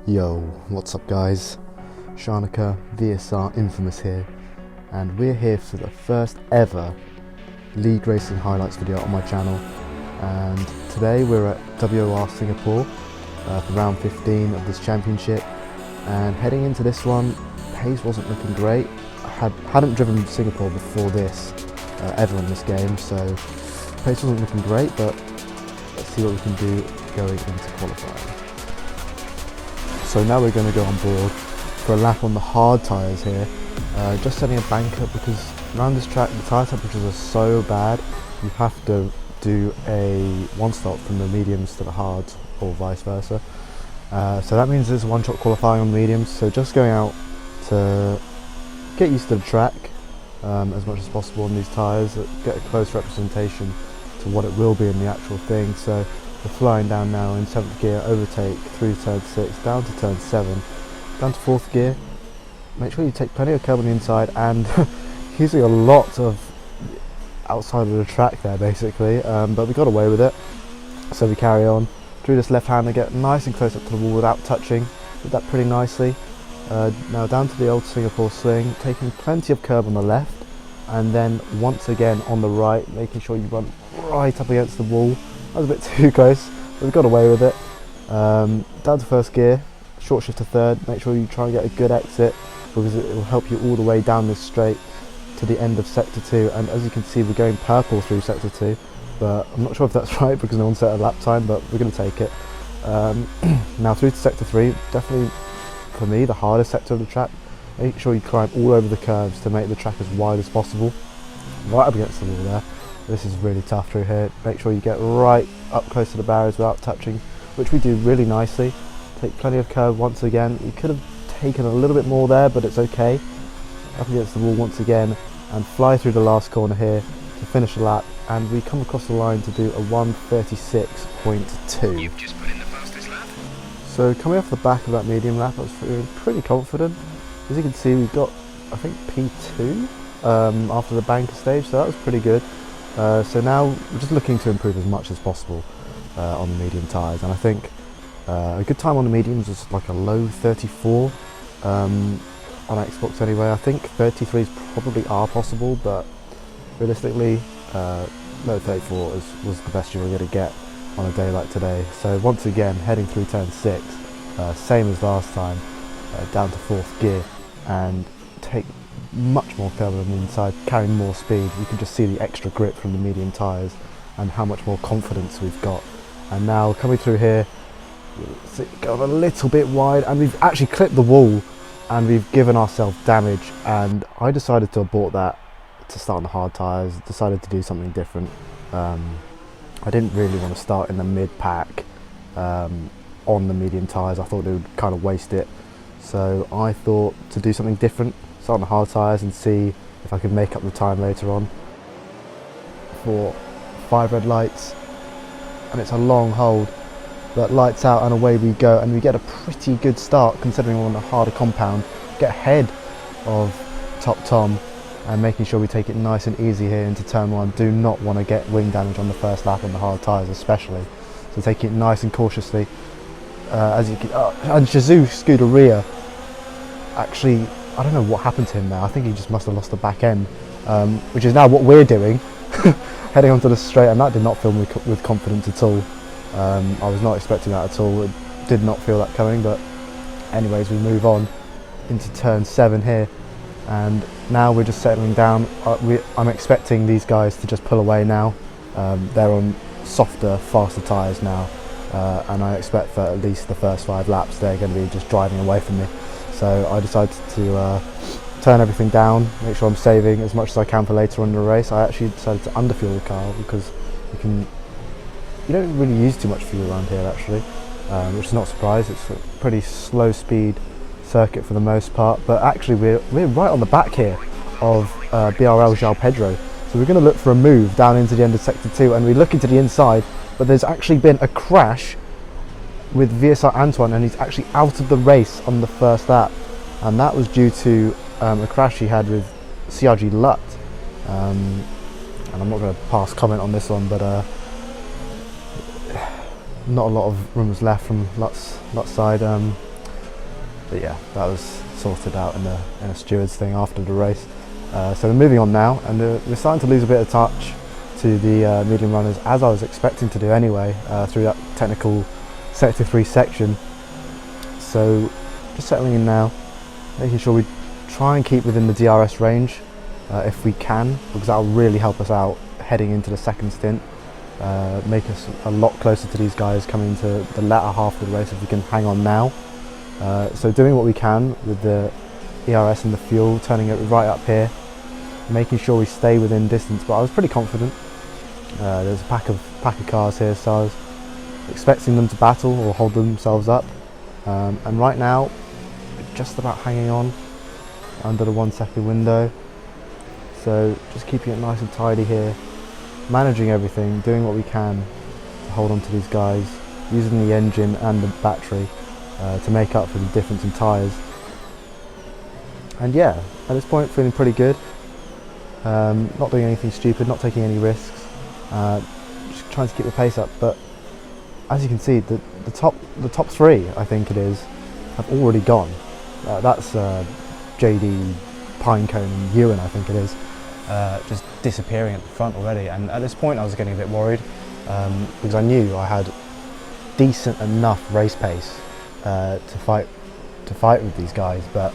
Yo, what's up guys? Sharnika, VSR Infamous here, and we're here for the first ever league racing highlights video on my channel. And today we're at WOR Singapore for round 15 of this championship, and heading into this one, pace wasn't looking great. I hadn't driven Singapore before this ever in this game, so pace wasn't looking great, but let's see what we can do going into qualifying. So now we're going to go on board for a lap on the hard tyres here, just setting a banker because around this track the tyre temperatures are so bad you have to do a one stop from the mediums to the hards or vice versa. So that means there's one shot qualifying on mediums, so just going out to get used to the track as much as possible on these tyres, get a close representation to what it will be in the actual thing. So we're flying down now in 7th gear, overtake through turn 6, down to turn 7, down to 4th gear. Make sure you take plenty of curb on the inside and using a lot of outside of the track there basically, but we got away with it. So we carry on through this left hander, get nice and close up to the wall without touching, did that pretty nicely. Now down to the old Singapore sling, taking plenty of curb on the left, and then once again on the right, making sure you run right up against the wall. That was a bit too close, but we got away with it. Down to 1st gear, short shift to 3rd, make sure you try and get a good exit because it will help you all the way down this straight to the end of sector 2, and as you can see we're going purple through sector 2, but I'm not sure if that's right because no one set a lap time, but we're going to take it. Now through to sector 3, definitely for me the hardest sector of the track. Make sure you climb all over the curves to make the track as wide as possible, right up against the wall there. This is really tough through here. Make sure you get right up close to the barriers without touching, which we do really nicely. Take plenty of curve once again. You could have taken a little bit more there, but it's okay. Up against the wall once again and fly through the last corner here to finish the lap, and we come across the line to do a 1:36.2. You've just put in the fastest lap. So coming off the back of that medium lap, I was feeling pretty confident. As you can see, we got I think P2 after the banker stage, so that was pretty good. So now we're just looking to improve as much as possible on the medium tyres, and I think a good time on the mediums was like a low 34 on Xbox anyway. I think 33s probably are possible, but realistically low 34 was the best you were going to get on a day like today. So once again heading through turn 6, same as last time, down to 4th gear and take much more curve on the inside, carrying more speed. You can just see the extra grip from the medium tyres and how much more confidence we've got. And now coming through here, got a little bit wide and we've actually clipped the wall and we've given ourselves damage, and I decided to abort that to start on the hard tyres, decided to do something different. I didn't really want to start in the mid-pack on the medium tyres. I thought it would kind of waste it, so I thought to do something different, start on the hard tyres and see if I could make up the time later on. For 5 red lights, and it's a long hold, but lights out and away we go, and we get a pretty good start considering we're on a harder compound. Get ahead of Top Tom and making sure we take it nice and easy here into turn 1. Do not want to get wing damage on the first lap on the hard tyres especially, so taking it nice and cautiously. As you can, and Jesus Scuderia, actually I don't know what happened to him there. I think he just must have lost the back end, which is now what we're doing, heading onto the straight, and that did not fill me with confidence at all. I was not expecting that at all. It did not feel that coming, but anyways, we move on into turn 7 here, and now we're just settling down. I'm expecting these guys to just pull away now. They're on softer, faster tyres now, and I expect for at least the first 5 laps they're going to be just driving away from me. So I decided to turn everything down, make sure I'm saving as much as I can for later on in the race. I actually decided to underfuel the car because you don't really use too much fuel around here actually, which is not a surprise. It's a pretty slow speed circuit for the most part, but actually we're right on the back here of BRL João Pedro. So we're going to look for a move down into the end of sector 2, and we look into the inside, but there's actually been a crash with VSR Antoine, and he's actually out of the race on the first lap, and that was due to a crash he had with CRG Lut. And I'm not going to pass comment on this one, but not a lot of rumours left from Lut's side. But yeah, that was sorted out in a stewards thing after the race. So we're moving on now, and we're starting to lose a bit of touch to the medium runners, as I was expecting to do anyway, through that technical sector 3 section. So just settling in now, making sure we try and keep within the DRS range if we can, because that will really help us out heading into the second stint, make us a lot closer to these guys coming into the latter half of the race if we can hang on now. So doing what we can with the ERS and the fuel, turning it right up here, making sure we stay within distance, but I was pretty confident. There's a pack of cars here, so I was expecting them to battle or hold themselves up, and right now we're just about hanging on under the 1 second window, so just keeping it nice and tidy here, managing everything, doing what we can to hold on to these guys, using the engine and the battery to make up for the difference in tyres. And yeah, at this point feeling pretty good, not doing anything stupid, not taking any risks, just trying to keep the pace up. But as you can see, the top 3, I think it is, have already gone. That's JD, Pinecone and Ewan, I think it is, just disappearing at the front already. And at this point I was getting a bit worried, because I knew I had decent enough race pace to fight with these guys, but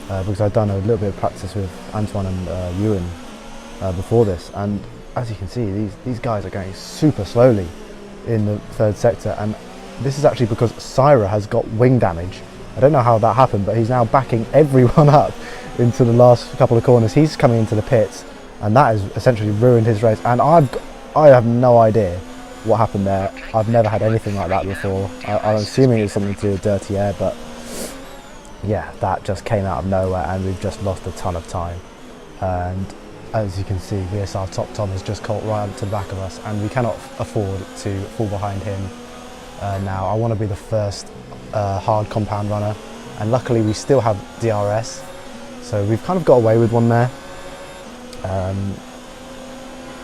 because I'd done a little bit of practice with Antoine and Ewan before this, and as you can see, these guys are going super slowly in the third sector, and this is actually because Syra has got wing damage. I don't know how that happened, but he's now backing everyone up into the last couple of corners. He's coming into the pits, and that has essentially ruined his race, and I have no idea what happened there. I've never had anything like that before. I'm assuming it's something to do with dirty air, but yeah, that just came out of nowhere, and we've just lost a ton of time. And as you can see, VSR Top Tom has just caught right up to the back of us, and we cannot afford to fall behind him now. I want to be the first hard compound runner, and luckily we still have DRS, so we've kind of got away with one there.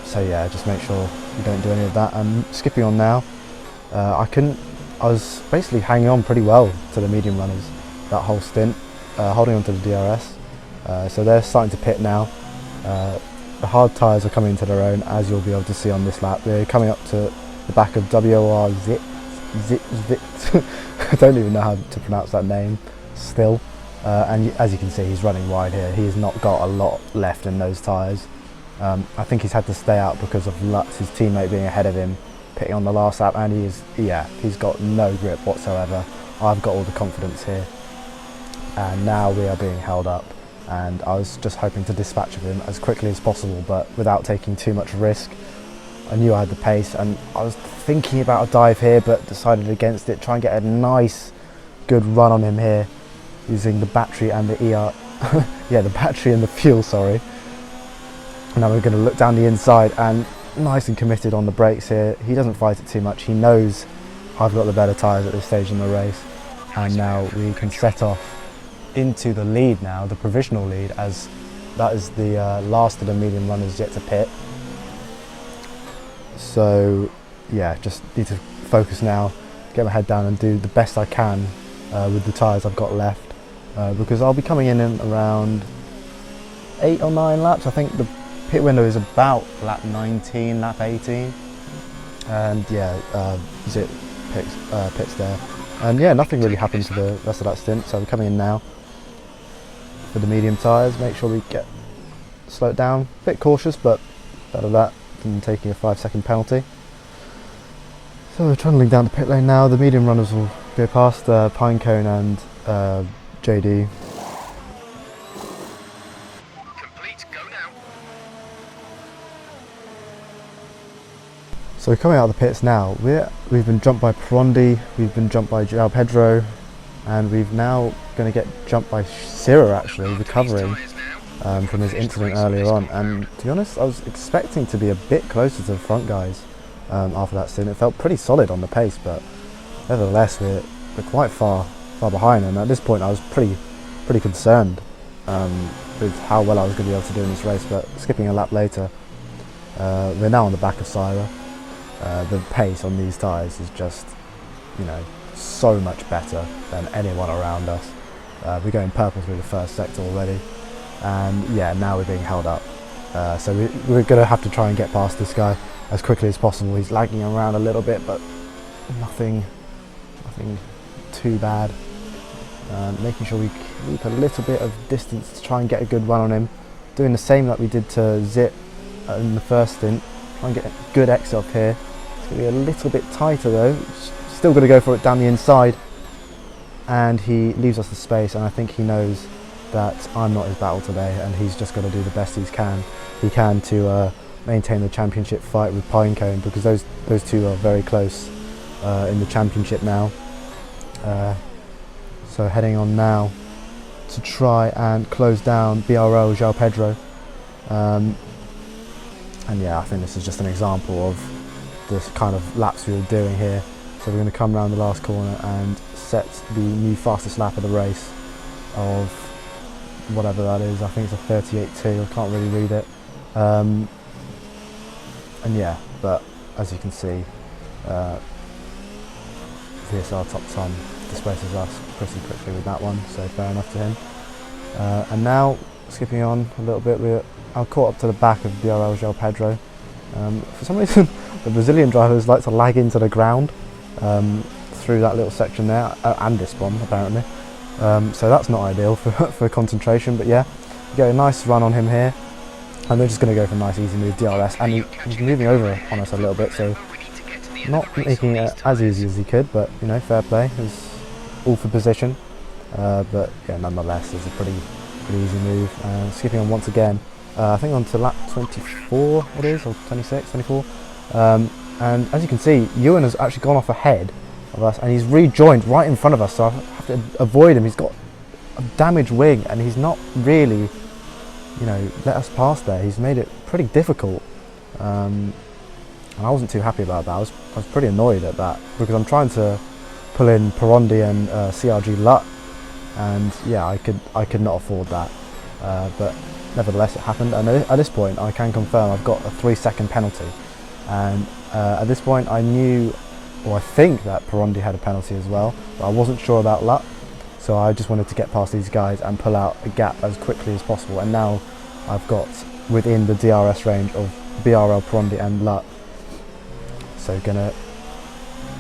So yeah, just make sure you don't do any of that. I'm skipping on now. I was basically hanging on pretty well to the medium runners that whole stint, holding on to the DRS. So they're starting to pit now. The hard tyres are coming into their own, as you'll be able to see on this lap. They're coming up to the back of WOR Zit. I don't even know how to pronounce that name still. And as you can see, he's running wide here. He's not got a lot left in those tyres. I think he's had to stay out because of Lutz, his teammate, being ahead of him, pitting on the last lap, and he's got no grip whatsoever. I've got all the confidence here, and now we are being held up, and I was just hoping to dispatch of him as quickly as possible, but without taking too much risk. I knew I had the pace, and I was thinking about a dive here, but decided against it. Try and get a nice, good run on him here, using the battery and the the battery and the fuel, sorry. Now we're going to look down the inside, and nice and committed on the brakes here. He doesn't fight it too much. He knows I've got the better tyres at this stage in the race, and now we can set off into the lead now, the provisional lead, as that is the last of the medium runners yet to pit. So yeah, just need to focus now, get my head down and do the best I can with the tyres I've got left, because I'll be coming in around 8 or 9 laps. I think the pit window is about lap 19, lap 18, and yeah, Zit pits there, and yeah, nothing really happened to the rest of that stint. So I'm coming in now for the medium tyres, make sure we slow it down, a bit cautious, but better that than taking a 5-second penalty. So we're trundling down the pit lane now. The medium runners will go past Pinecone and JD. So coming out of the pits now, we've been jumped by Perondi, we've been jumped by João Pedro, and we've now going to get jumped by Syra, actually, recovering from his incident earlier on. And to be honest, I was expecting to be a bit closer to the front guys after that stint. It felt pretty solid on the pace, but nevertheless we're quite far behind, and at this point I was pretty concerned with how well I was going to be able to do in this race. But skipping a lap later, we're now on the back of Syra. The pace on these tyres is just, so much better than anyone around us. We're going purple through the first sector already, and yeah, now we're being held up. So we're going to have to try and get past this guy as quickly as possible. He's lagging around a little bit, but nothing too bad. Making sure we keep a little bit of distance to try and get a good run on him. Doing the same that we did to Zit in the first stint. Try and get a good exit off here. It's going to be a little bit tighter though. Still going to go for it down the inside. And he leaves us the space, and I think he knows that I'm not his battle today, and he's just got to do the best he can to maintain the championship fight with Pinecone, because those two are very close in the championship now. So heading on now to try and close down BRL João Pedro, and yeah, I think this is just an example of the kind of laps we were doing here. So we're going to come around the last corner and set the new fastest lap of the race of whatever that is. I think it's a 38.2, I can't really read it. And yeah, but as you can see, VSR Top Ton displaces us pretty quickly with that one, so fair enough to him. And now, skipping on a little bit, I'm caught up to the back of BRL João Pedro. For some reason, the Brazilian drivers like to lag into the ground through that little section there, and this one apparently. So that's not ideal for concentration, but yeah, we get a nice run on him here, and we're just going to go for a nice easy move DRS, and he's moving over on us a little bit, so not making it as easy as he could, but you know, fair play. It was all for position, but yeah, nonetheless, it's a pretty easy move. Skipping on once again, I think on to lap 24 it is, or 26, 24, and as you can see, Ewan has actually gone off ahead of us, and he's rejoined right in front of us, so I have to avoid him. He's got a damaged wing, and he's not really, you know, let us pass there. He's made it pretty difficult, and I wasn't too happy about that. I was pretty annoyed at that, because I'm trying to pull in Perondi and CRG Lut, and yeah, I could not afford that, but nevertheless it happened. And at this point I can confirm I've got a 3-second penalty, and at this point I knew, or I think, that Perondi had a penalty as well, but I wasn't sure about Lut, so I just wanted to get past these guys and pull out a gap as quickly as possible. And now I've got within the DRS range of BRL, Perondi and Lut, so gonna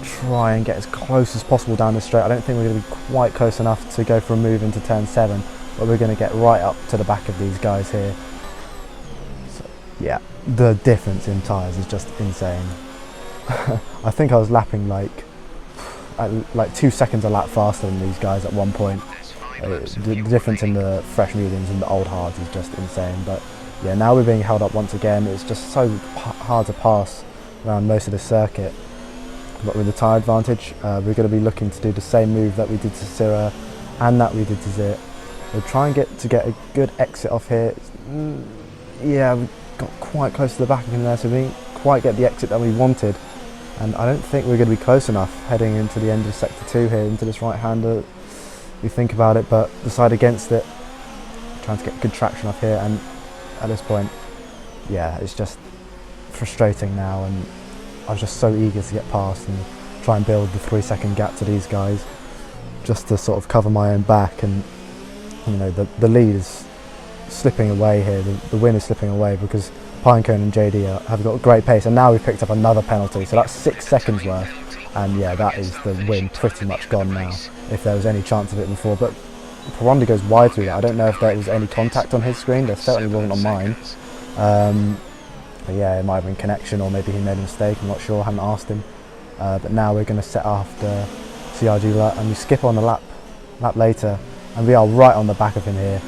try and get as close as possible down the straight. I don't think we're going to be quite close enough to go for a move into turn 7, but we're going to get right up to the back of these guys here. So yeah, the difference in tyres is just insane. I think I was lapping like 2 seconds a lap faster than these guys at one point. The difference in the fresh mediums and the old hards is just insane. But yeah, now we're being held up once again. It's just so hard to pass around most of the circuit. But with the tyre advantage, we're going to be looking to do the same move that we did to Syrah and that we did to Zit. We'll try and get a good exit off here. Yeah, we got quite close to the back of him there, so we didn't quite get the exit that we wanted. And I don't think we're going to be close enough heading into the end of sector 2 here, into this right-hander. We think about it, but decide against it. Trying to get good traction off here, and at this point, yeah, it's just frustrating now, and I was just so eager to get past and try and build the 3-second gap to these guys, just to sort of cover my own back. And you know, the lead is slipping away here, the win is slipping away, because Pinecone and JD have got great pace, and now we've picked up another penalty, so that's 6 seconds worth, and yeah, that is the win pretty much gone now, if there was any chance of it before. But Perondi goes wide through that. I don't know if there was any contact on his screen, there certainly wasn't on mine. But yeah, it might have been connection, or maybe he made a mistake, I'm not sure, I haven't asked him. But now we're going to set after CRG Lut, and we skip on the lap later, and we are right on the back of him here.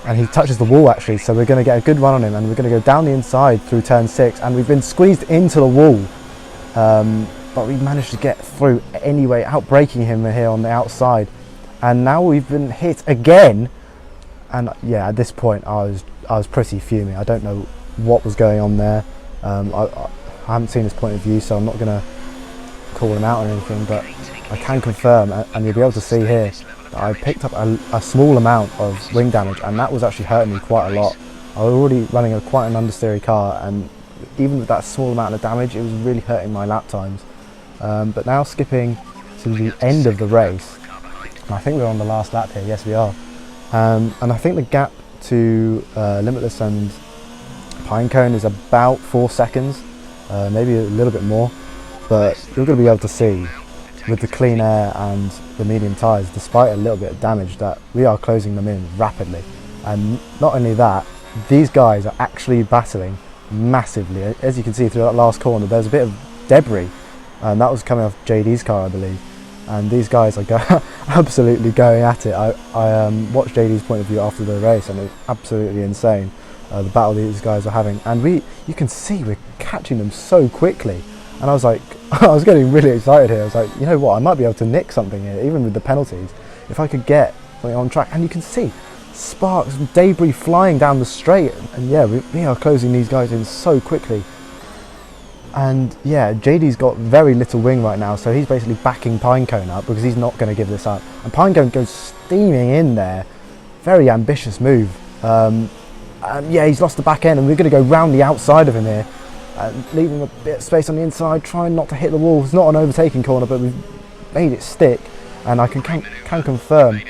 And he touches the wall actually, so we're going to get a good run on him, and we're going to go down the inside through turn 6, and we've been squeezed into the wall. But we managed to get through anyway, outbraking him here on the outside. And now we've been hit again, and yeah, at this point I was pretty fuming. I don't know what was going on there. I haven't seen his point of view, so I'm not going to call him out or anything, but I can confirm, and you'll be able to see here, that I picked up a small amount of wing damage, and that was actually hurting me quite a lot. I was already running quite an understeery car, and even with that small amount of damage, it was really hurting my lap times. But now skipping to the end of the race, I think we're on the last lap here. Yes, we are. And I think the gap to Limitless and Pinecone is about 4 seconds, maybe a little bit more. But you're going to be able to see with the clean air and the medium tyres, despite a little bit of damage, that we are closing them in rapidly. And not only that, these guys are actually battling massively. As you can see through that last corner, there's a bit of debris, and that was coming off JD's car, I believe. And these guys are absolutely going at it. I watched JD's point of view after the race, and it's absolutely insane, the battle these guys are having. And you can see we're catching them so quickly. And I was like, I was getting really excited here. I was like, you know what, I might be able to nick something here, even with the penalties, if I could get something on track. And you can see sparks, debris flying down the straight. And yeah, we are closing these guys in so quickly. And yeah, JD's got very little wing right now, so he's basically backing Pinecone up because he's not going to give this up. And Pinecone goes steaming in there. Very ambitious move. And yeah, he's lost the back end, and we're going to go round the outside of him here. Leaving a bit of space on the inside, trying not to hit the wall. It's not an overtaking corner, but we've made it stick, and I can confirm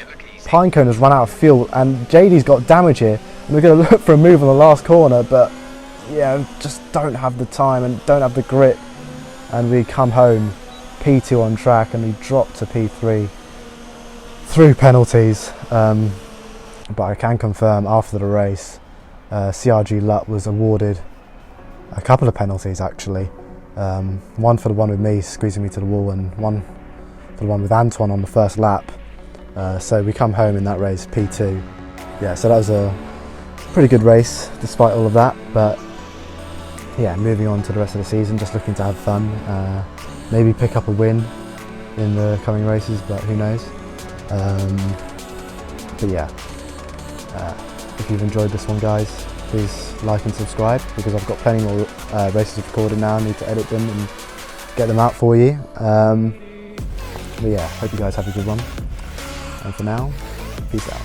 Pinecone has run out of fuel, and JD's got damage here, and we're going to look for a move on the last corner, but yeah, just don't have the time and don't have the grip, and we come home P2 on track, and we drop to P3 through penalties. But I can confirm after the race, CRG Lut was awarded a couple of penalties actually. One for the one with me squeezing me to the wall, and one for the one with Antoine on the first lap. So we come home in that race P2. Yeah, so that was a pretty good race despite all of that. But yeah, moving on to the rest of the season, just looking to have fun. Maybe pick up a win in the coming races, but who knows. But yeah, if you've enjoyed this one, guys, please like and subscribe, because I've got plenty more races recorded now. I need to edit them and get them out for you. But yeah, hope you guys have a good one. And for now, peace out.